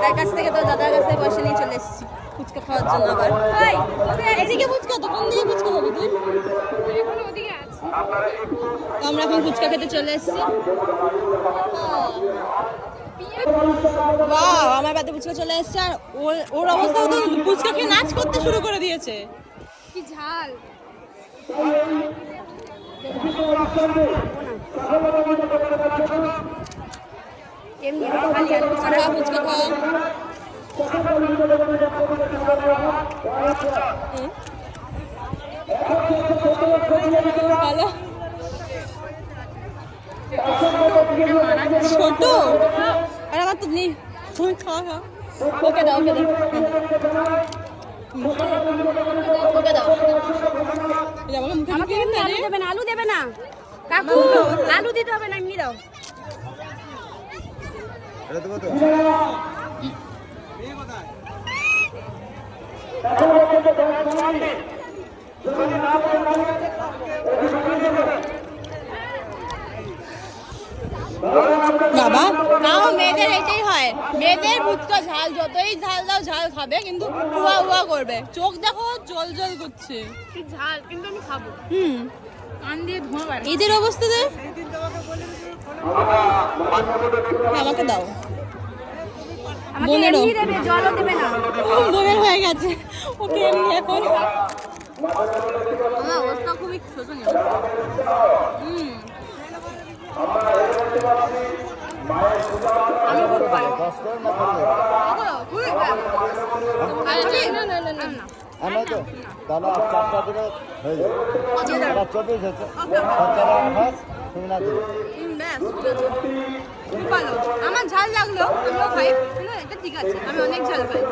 দাদার কাছ থেকে পয়সা নিয়ে চলে এসেছি ফুচকা খাওয়ার জন্য। আবার এদিকে ফুচকা, তো কোন দিকে ফুচকা খাবি তুই? আমরা এখন ফুচকা খেতে চলে এসেছি। বাহ, আমার বাড়িতে ফুচকা চলে এসেছে। আর ওর অবস্থা তো ফুচকা খেয়ে নাচ করতে শুরু করে দিয়েছে। কি ঝাল! এমনি খালি আলু ছাড়া ফুচকা খাওয়া ভালো। ছোট আর আমার তো নেই। খাওয়া খাওয়া। ওকে দাও, ওকে দাও, ওকে দাও। আমাকে এমনি আলু দেবে না, আলু দেবে না কাকু, আলু দিতে হবে না, এমনি দাও। বাবা তাও মেয়েদের এটাই হয়, মেয়েদের ফুচকা ঝাল যতই ঝাল দাও ঝাল খাবে, কিন্তু উয়া উয়া করবে। চোখ দেখো জল জল করছে। কি ঝাল, কিন্তু আমি খাবো। কান দিয়ে ধোঁয়া বের। এদের অবস্থা দেখ। আমাকে দাও। আমাকে এমনি দেবে, জলও দেবে না। বোনের হয়ে গেছে ওকে এমনি এখন। আমার অবস্থা খুবই শোচনীয়। আমি খুব পাই। না না না না না। আমরা তো তাহলে 4টা দিলে হয়ে যাবে। 24 হচ্ছে 4 তুমি না দিলে খুব ভালো। আমার ঝাল লাগলো, আমিও খাই, কিন্তু এটা ঠিক আছে, আমি অনেক ঝাল খাই।